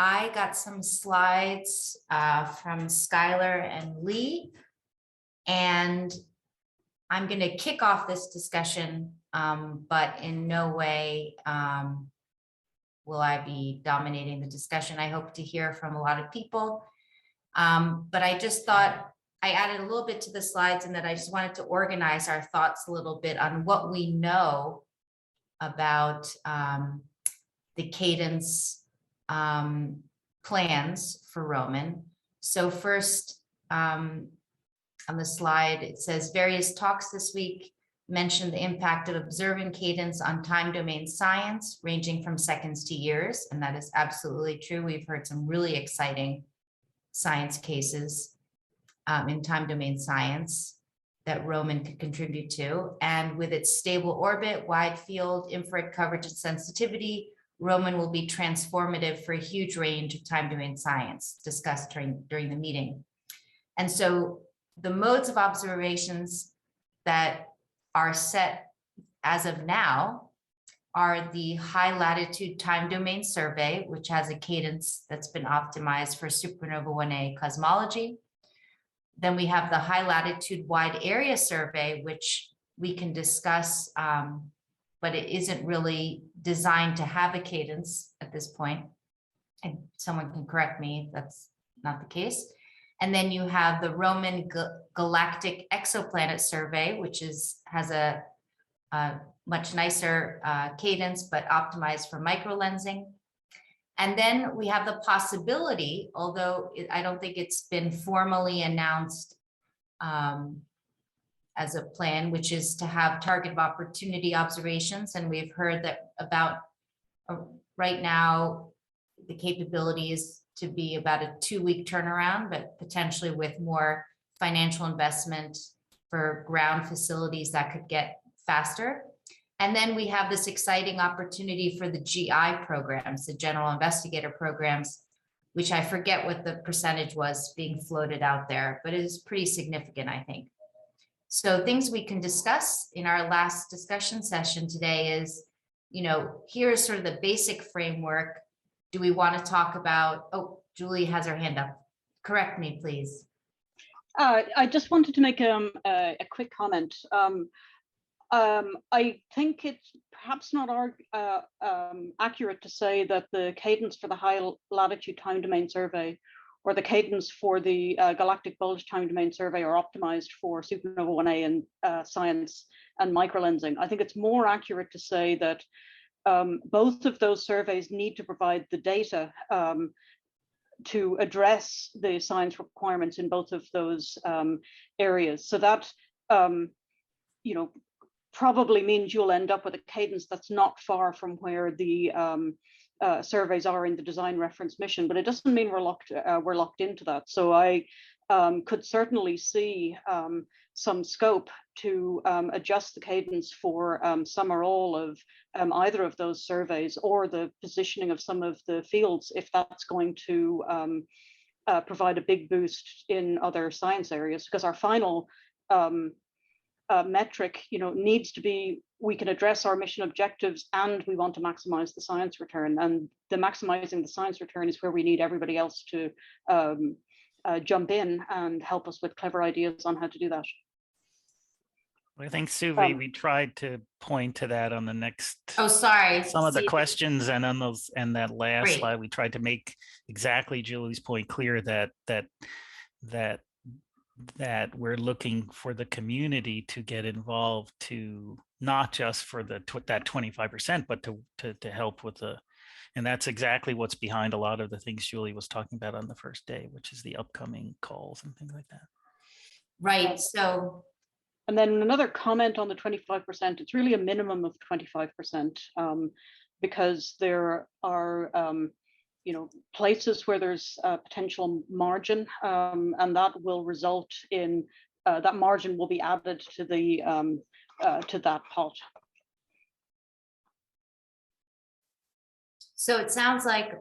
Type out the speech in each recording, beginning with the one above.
I got some slides from Skylar and Lee, and I'm going to kick off this discussion, but in no way will I be dominating the discussion. I hope to hear from a lot of people, but I just thought I added a little bit to the slides, and that I just wanted to organize our thoughts a little bit on what we know about the Cadence plans for Roman. So first, on the slide, it says various talks this week mention the impact of observing cadence on time domain science, ranging from seconds to years. And that is absolutely true. We've heard some really exciting science cases in time domain science that Roman could contribute to. And with its stable orbit, wide field, infrared coverage, and sensitivity, Roman will be transformative for a huge range of time domain science discussed during the meeting. And so the modes of observations that are set as of now are the high latitude time domain survey, which has a cadence that's been optimized for supernova 1A cosmology. Then we have the high latitude wide area survey, which we can discuss, but it isn't really designed to have a cadence at this point. And someone can correct me if that's not the case. And then you have the Roman Galactic Exoplanet Survey, which has a much nicer cadence, but optimized for microlensing. And then we have the possibility, although I don't think it's been formally announced as a plan, which is to have target of opportunity observations. And we've heard that about right now, the capability is to be about a 2-week turnaround, but potentially with more financial investment for ground facilities that could get faster. And then we have this exciting opportunity for the GI programs, the general investigator programs, which I forget what the percentage was being floated out there, but it is pretty significant, I think. So things we can discuss in our last discussion session today is, here's sort of the basic framework. Do we want to talk about, oh, Julie has her hand up. Correct me, please. I just wanted to make a quick comment. I think it's perhaps not accurate to say that the cadence for the high latitude time domain survey or the cadence for the galactic bulge time domain survey are optimized for supernova 1A and science and microlensing. I think it's more accurate to say that both of those surveys need to provide the data to address the science requirements in both of those areas. So that, probably means you'll end up with a cadence that's not far from where the surveys are in the design reference mission, but it doesn't mean we're locked into that. So I could certainly see some scope to adjust the cadence for some or all of either of those surveys, or the positioning of some of the fields, if that's going to provide a big boost in other science areas. Because our final metric, needs to be, we can address our mission objectives and we want to maximize the science return. And the maximizing the science return is where we need everybody else to jump in and help us with clever ideas on how to do that. I think, Suvi, we tried to point to that on the next. Oh, sorry. Some of the questions, and on those, and that last slide, we tried to make exactly Julie's point clear that we're looking for the community to get involved, to not just for that 25%, but to help with and that's exactly what's behind a lot of the things Julie was talking about on the first day, which is the upcoming calls and things like that. Right. So. And then another comment on the 25%, it's really a minimum of 25%, because there are, places where there's a potential margin, and that will result in, that margin will be added to the to that pot. So it sounds like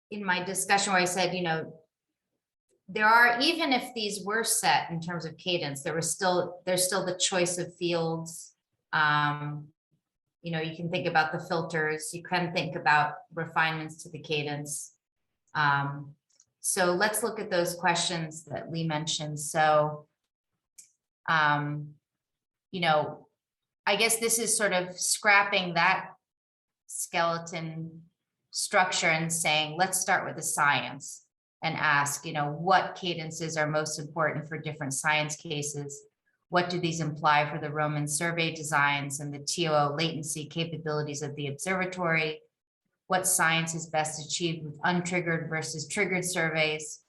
in my discussion where I said, there are, even if these were set in terms of cadence, there's still the choice of fields. You can think about the filters, you can think about refinements to the cadence. So let's look at those questions that Lee mentioned. So, you know, I guess this is sort of scrapping that skeleton structure and saying, let's start with the science and ask, you know, what cadences are most important for different science cases? What do these imply for the Roman survey designs and the TOO latency capabilities of the observatory? What science is best achieved with untriggered versus triggered surveys?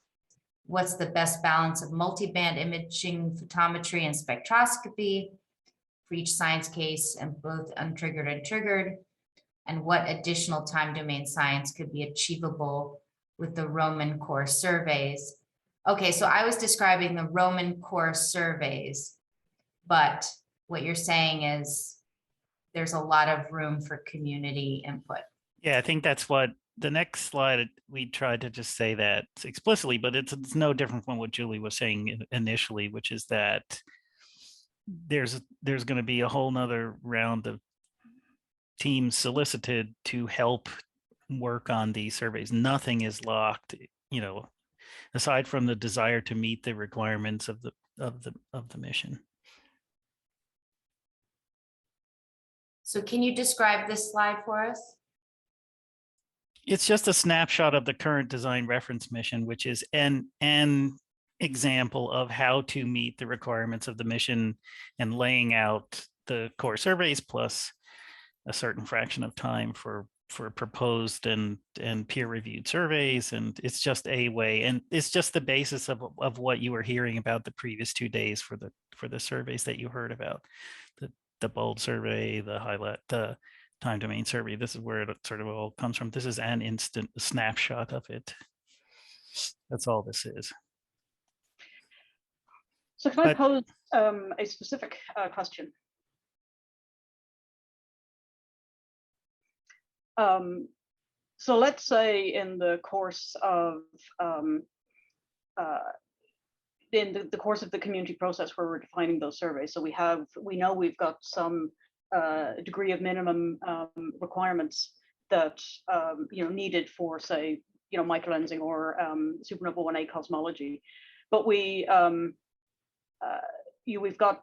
What's the best balance of multiband imaging, photometry, and spectroscopy for each science case, and both untriggered and triggered? And what additional time domain science could be achievable with the Roman core surveys? Okay, so I was describing the Roman core surveys, but what you're saying is there's a lot of room for community input. Yeah, I think that's what the next slide, we tried to just say that explicitly, but it's no different from what Julie was saying initially, which is that there's going to be a whole nother round of teams solicited to help work on these surveys. Nothing is locked, you know, aside from the desire to meet the requirements of the mission. So can you describe this slide for us? It's just a snapshot of the current design reference mission, which is an example of how to meet the requirements of the mission and laying out the core surveys plus a certain fraction of time for proposed and peer-reviewed surveys. And it's just a way, and it's just the basis of what you were hearing about the previous 2 days for the surveys that you heard about, the bold survey, the time domain survey. This is where it sort of all comes from. This is an instant snapshot of it. That's all this is. So can I pose a specific question? So let's say in the course of the course of the community process where we're defining those surveys. So we know we've got some degree of minimum requirements that needed for, say, microlensing or supernova 1A cosmology, but we've got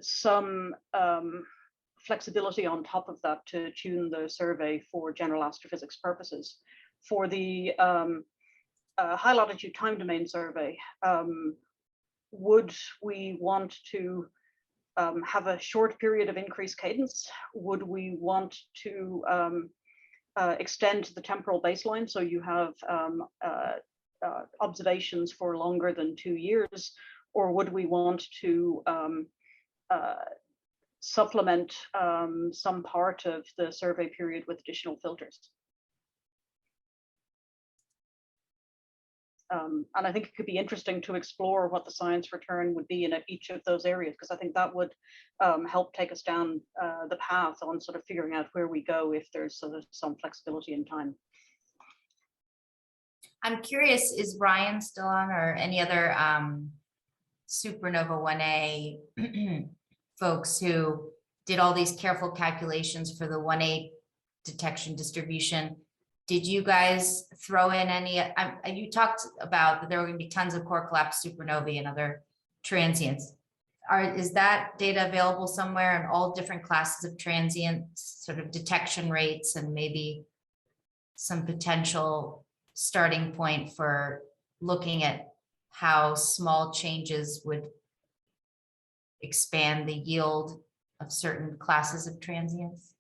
some flexibility on top of that to tune the survey for general astrophysics purposes. For the high latitude time domain survey, would we want to have a short period of increased cadence? Would we want to extend the temporal baseline so you have observations for longer than 2 years? Or would we want to supplement some part of the survey period with additional filters? And I think it could be interesting to explore what the science return would be in each of those areas, because I think that would help take us down the path on sort of figuring out where we go if there's sort of some flexibility in time. I'm curious, is Ryan still on, or any other supernova 1A folks who did all these careful calculations for the 1A detection distribution? Did you guys throw in any, you talked about that there were going to be tons of core collapse supernovae and other transients. Is that data available somewhere in all different classes of transients, sort of detection rates, and maybe some potential starting point for looking at how small changes would expand the yield of certain classes of transients?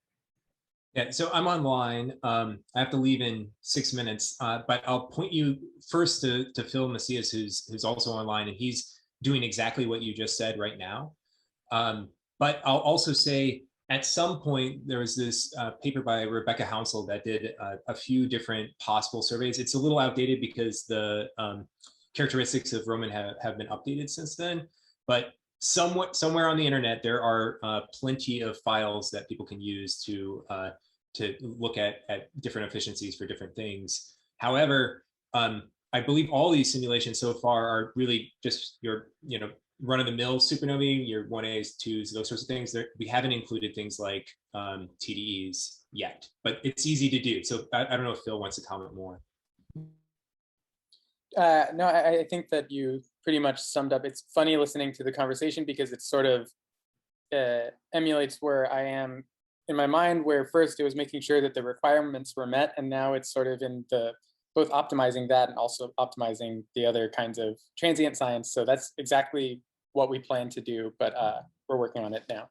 Yeah, so I'm online. I have to leave in 6 minutes, but I'll point you first to Phil Macias, who's also online, and he's doing exactly what you just said right now. But I'll also say, at some point, there was this paper by Rebecca Hounsel that did a few different possible surveys. It's a little outdated because the characteristics of Roman have been updated since then, but somewhere on the internet, there are plenty of files that people can use to look at different efficiencies for different things. However, I believe all these simulations so far are really just your run-of-the-mill supernovae, your 1As, 2s, those sorts of things. We haven't included things like TDEs yet, but it's easy to do. So I don't know if Phil wants to comment more. No, I think that you pretty much summed up. It's funny listening to the conversation because it sort of emulates where I am in my mind, where first it was making sure that the requirements were met, and now it's sort of in the both optimizing that and also optimizing the other kinds of transient science. So that's exactly what we plan to do, but we're working on it now.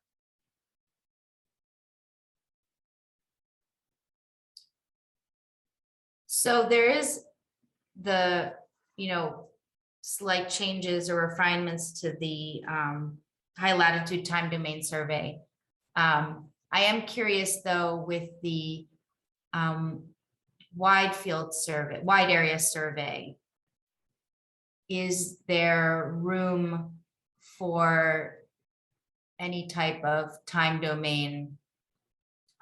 So there is the, slight changes or refinements to the high latitude time domain survey. I am curious though, with the wide area survey, is there room for any type of time domain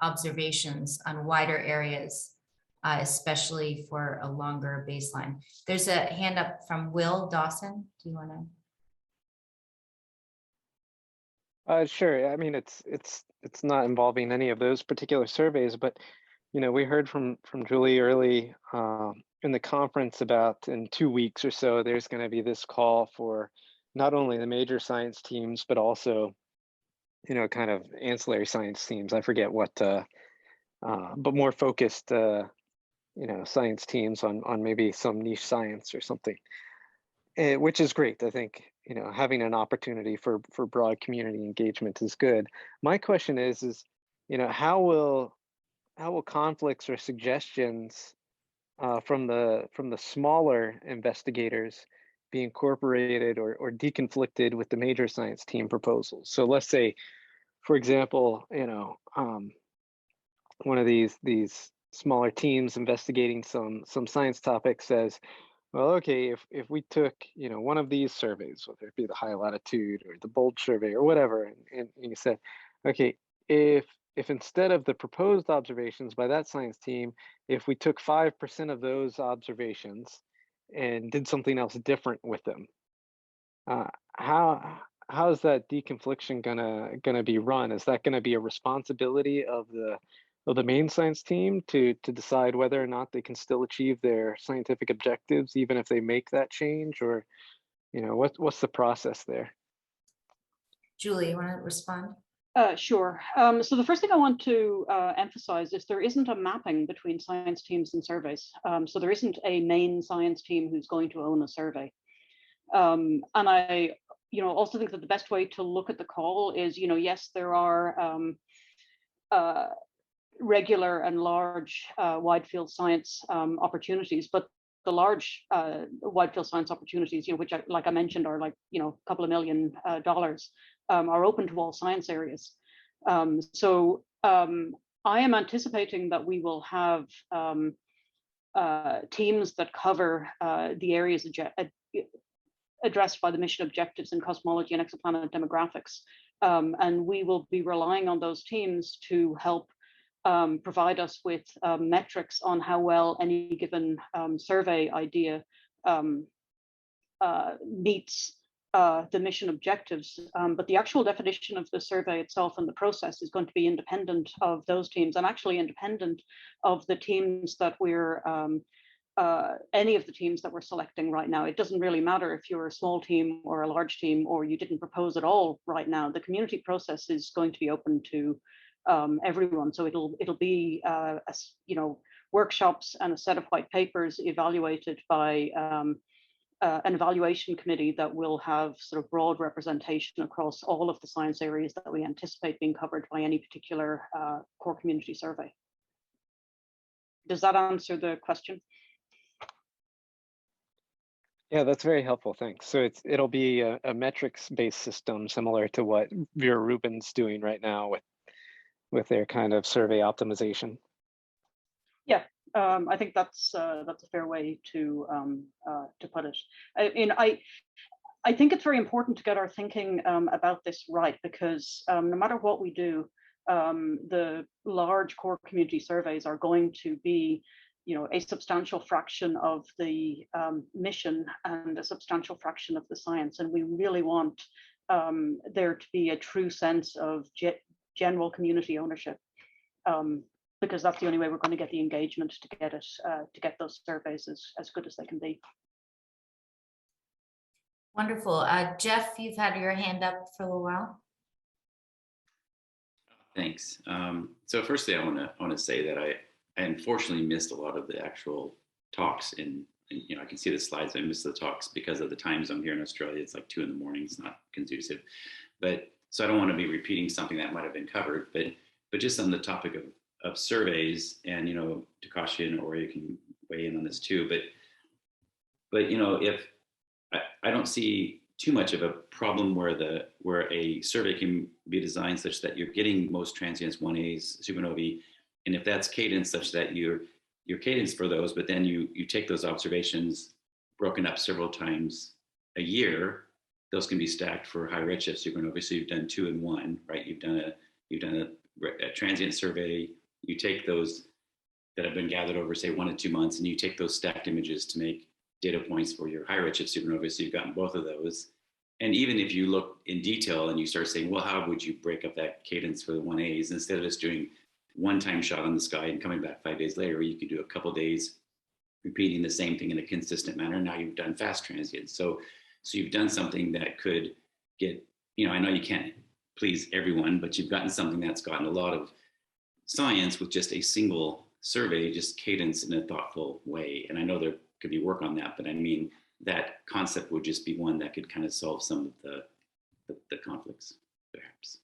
observations on wider areas, especially for a longer baseline? There's a hand up from Will Dawson. Do you want to? Sure. I mean, it's not involving any of those particular surveys, but we heard from Julie early in the conference about in 2 weeks or so, there's going to be this call for not only the major science teams, but also kind of ancillary science teams. I forget what, but more focused science teams on maybe some niche science or something, which is great. I think having an opportunity for broad community engagement is good. My question is how will conflicts or suggestions from the smaller investigators be incorporated or deconflicted with the major science team proposals? So let's say, for example, one of these smaller teams investigating some science topic says, well, okay, if we took one of these surveys, whether it be the high latitude or the bold survey or whatever, and you said, okay, if instead of the proposed observations by that science team, if we took 5% of those observations and did something else different with them, how is that deconfliction gonna be run? Is that gonna be a responsibility of the main science team to decide whether or not they can still achieve their scientific objectives, even if they make that change? Or, what's the process there? Julie, you want to respond? Sure. So the first thing I want to emphasize is there isn't a mapping between science teams and surveys. So there isn't a main science team who's going to own a survey. And I, also think that the best way to look at the call is, yes, there are regular and large wide field science opportunities, but the large wide field science opportunities, which, like I mentioned, are like, a couple of $1 million, are open to all science areas. So I am anticipating that we will have teams that cover the areas addressed by the mission objectives in cosmology and exoplanet demographics. And we will be relying on those teams to help provide us with metrics on how well any given survey idea meets the mission objectives. But the actual definition of the survey itself and the process is going to be independent of those teams, and actually independent of the teams that we're any of the teams that we're selecting right now. It doesn't really matter if you're a small team or a large team, or you didn't propose at all right now. The community process is going to be open to everyone. So it'll be workshops and a set of white papers evaluated by an evaluation committee that will have sort of broad representation across all of the science areas that we anticipate being covered by any particular core community survey. Does that answer the question? Yeah, that's very helpful. Thanks. So it'll be a metrics-based system similar to what Vera Rubin's doing right now with their kind of survey optimization. Yeah, I think that's a fair way to put it. I think it's very important to get our thinking about this right, because no matter what we do, the large core community surveys are going to be a substantial fraction of the mission and a substantial fraction of the science. And we really want there to be a true sense of general community ownership, because that's the only way we're going to get the engagement to get it, to get those surveys as good as they can be. Wonderful. Jeff, you've had your hand up for a little while. Thanks. So firstly, I want to say that I unfortunately missed a lot of the actual talks I can see the slides. I missed the talks because of the time zone here in Australia. It's like 2 in the morning. It's not conducive, but so I don't want to be repeating something that might have been covered, but just on the topic of surveys, and Takashi and Ori can weigh in on this too, but if I don't see too much of a problem where a survey can be designed such that you're getting most transients 1As, supernovae, and if that's cadence such that your cadence for those, but then you take those observations broken up several times a year, those can be stacked for high redshift supernovae. So you've done 2 and 1, right? You've done a transient survey. You take those that have been gathered over, say, 1 to 2 months, and you take those stacked images to make data points for your high redshift supernovae. So you've gotten both of those. And even if you look in detail and you start saying, well, how would you break up that cadence for the 1As, instead of just doing one-time shot on the sky and coming back 5 days later, you could do a couple days repeating the same thing in a consistent manner. Now you've done fast transients. So you've done something that could get, I know you can't please everyone, but you've gotten something that's gotten a lot of science with just a single survey, just cadence in a thoughtful way. And I know there could be work on that, but I mean, that concept would just be one that could kind of solve some of the conflicts, perhaps.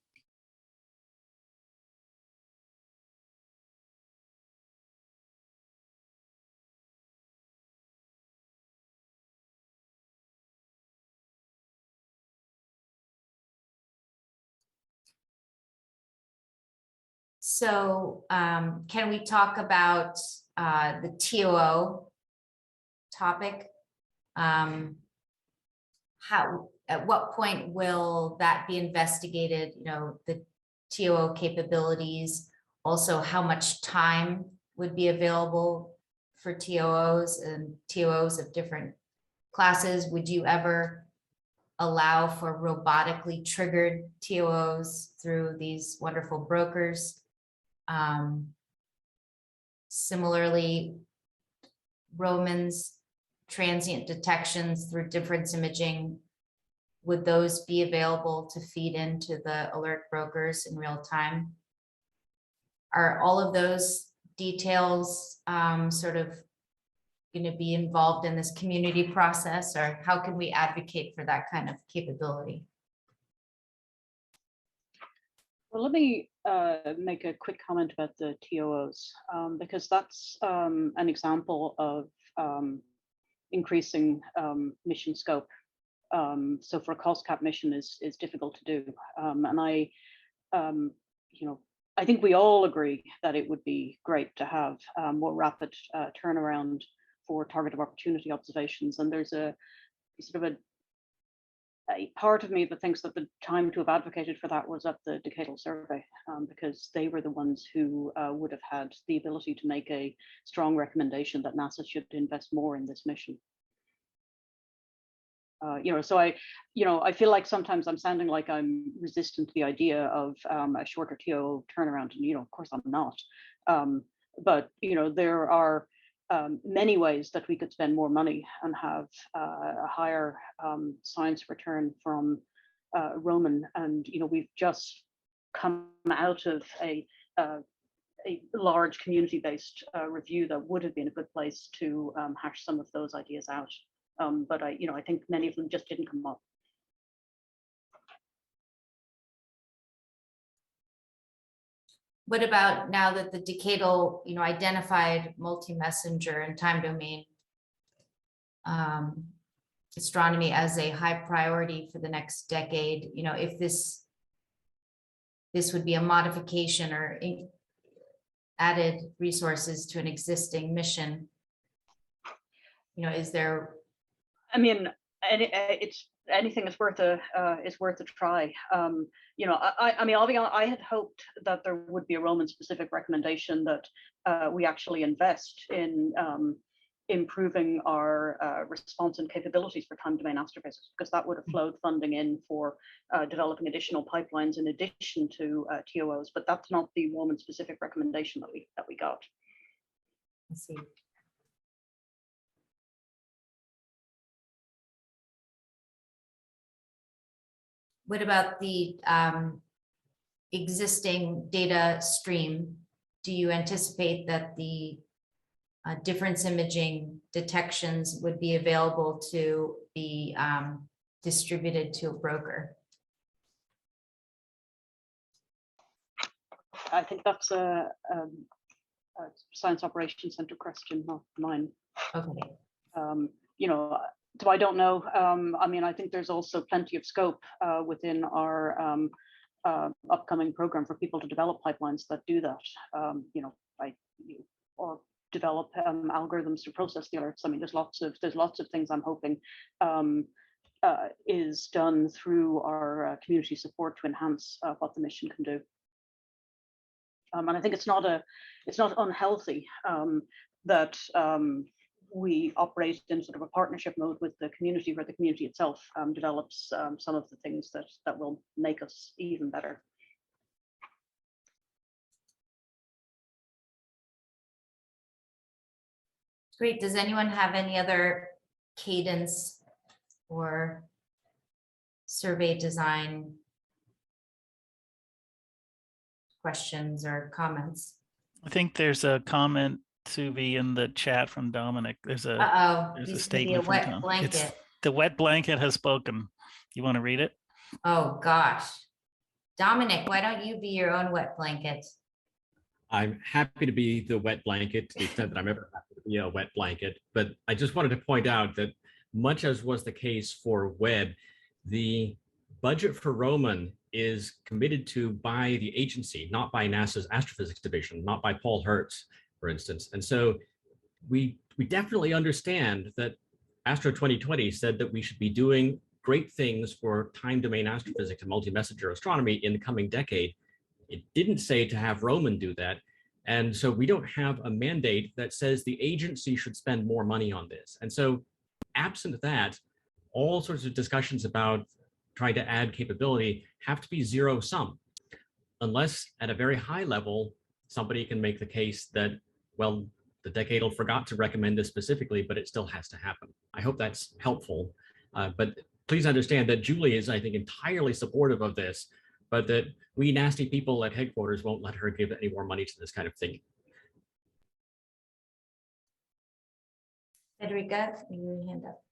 So can we talk about the TOO topic? At what point will that be investigated? The TOO capabilities, also how much time would be available for TOOs and TOOs of different classes. Would you ever allow for robotically triggered TOOs through these wonderful brokers? Similarly, Roman's transient detections through difference imaging, would those be available to feed into the alert brokers in real time? Are all of those details sort of going to be involved in this community process, or how can we advocate for that kind of capability? Well, let me make a quick comment about the TOOs, because that's an example of increasing mission scope. So for a cost cap mission is difficult to do. And I think we all agree that it would be great to have more rapid turnaround for target of opportunity observations. And there's a sort of a part of me that thinks that the time to have advocated for that was at the decadal survey, because they were the ones who would have had the ability to make a strong recommendation that NASA should invest more in this mission. So I feel like sometimes I'm sounding like I'm resistant to the idea of a shorter TO turnaround, and of course I'm not. But there are many ways that we could spend more money and have a higher science return from Roman. And we've just come out of a large community-based review that would have been a good place to hash some of those ideas out. But I think many of them just didn't come up. What about now that the decadal, identified multi-messenger and time domain astronomy as a high priority for the next decade? If this would be a modification or added resources to an existing mission, is there? I mean, it's anything is worth a try. I mean, I'll be honest, I had hoped that there would be a Roman specific recommendation that we actually invest in improving our response and capabilities for time domain astrophysics, because that would have flowed funding in for developing additional pipelines in addition to TOOs. But that's not the Roman specific recommendation that we got. I see. What about the existing data stream? Do you anticipate that the difference imaging detections would be available to be distributed to a broker? I think that's a Science Operations Center question, not mine. Okay. You know, so I don't know. I mean, I think there's also plenty of scope within our upcoming program for people to develop pipelines that do that. You know, or develop algorithms to process the alerts. I mean, there's lots of things I'm hoping is done through our community support to enhance what the mission can do. And I think it's not unhealthy that we operate in sort of a partnership mode with the community, where the community itself develops some of the things that will make us even better. Great. Does anyone have any other Cadence or survey design questions or comments? I think there's a comment, Suvi, in the chat from Dominic. There's a There's a statement from wet Tom. blanket. The wet blanket has spoken. You want to read it? Oh gosh, Dominic, why don't you be your own wet blanket? I'm happy to be the wet blanket to the extent that I'm ever happy to be a wet blanket. But I just wanted to point out that much as was the case for Webb, the budget for Roman is committed to by the agency, not by NASA's astrophysics division, not by Paul Hertz, for instance. And so we definitely understand that Astro 2020 said that we should be doing great things for time domain astrophysics and multi-messenger astronomy in the coming decade. It didn't say to have Roman do that. And so we don't have a mandate that says the agency should spend more money on this. And so absent that, all sorts of discussions about trying to add capability have to be zero sum, unless at a very high level, somebody can make the case that, well, the decadal forgot to recommend this specifically, but it still has to happen. I hope that's helpful. But please understand that Julie is, I think, entirely supportive of this, but that we nasty people at headquarters won't let her give any more money to this kind of thing. Federica, your hand up.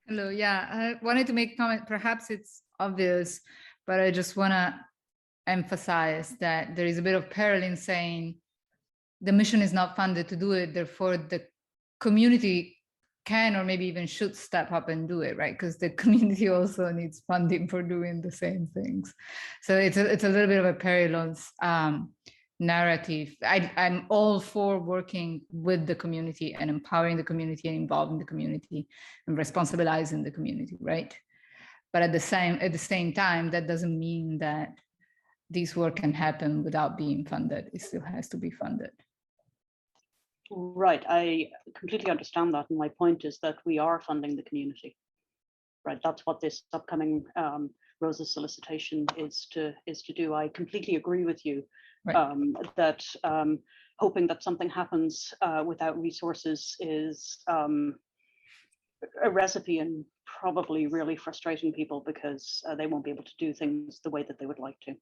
Hello, yeah, I wanted to make a comment. Perhaps it's obvious, but I just want to emphasize that there is a bit of peril in saying the mission is not funded to do it, therefore the community can or maybe even should step up and do it, right? Because the community also needs funding for doing the same things. So it's a little bit of a perilous narrative. I'm all for working with the community and empowering the community and involving the community and responsibilizing the community, right? But at the same time, that doesn't mean that this work can happen without being funded. It still has to be funded. Right, I completely understand that. And my point is that we are funding the community, right? That's what this upcoming Rosa's solicitation is to do. I completely agree with you, right. That hoping that something happens without resources is a recipe and probably really frustrating people because they won't be able to do things the way that they would like to.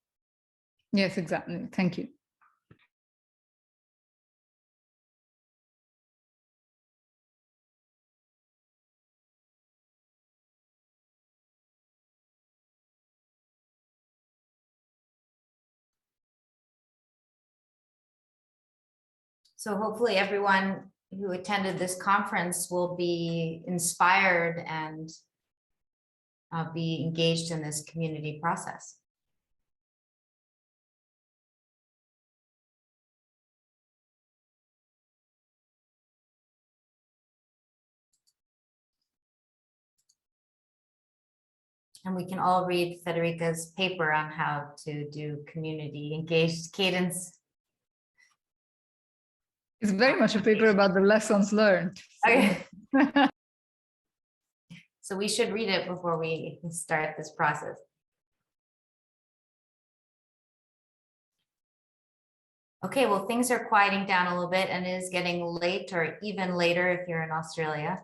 Yes, exactly. Thank you. So hopefully everyone who attended this conference will be inspired and be engaged in this community process. And we can all read Federica's paper on how to do community engaged cadence. It's very much a paper about the lessons learned. Okay. So we should read it before we start this process. Okay, well, things are quieting down a little bit and it is getting late or even later if you're in Australia.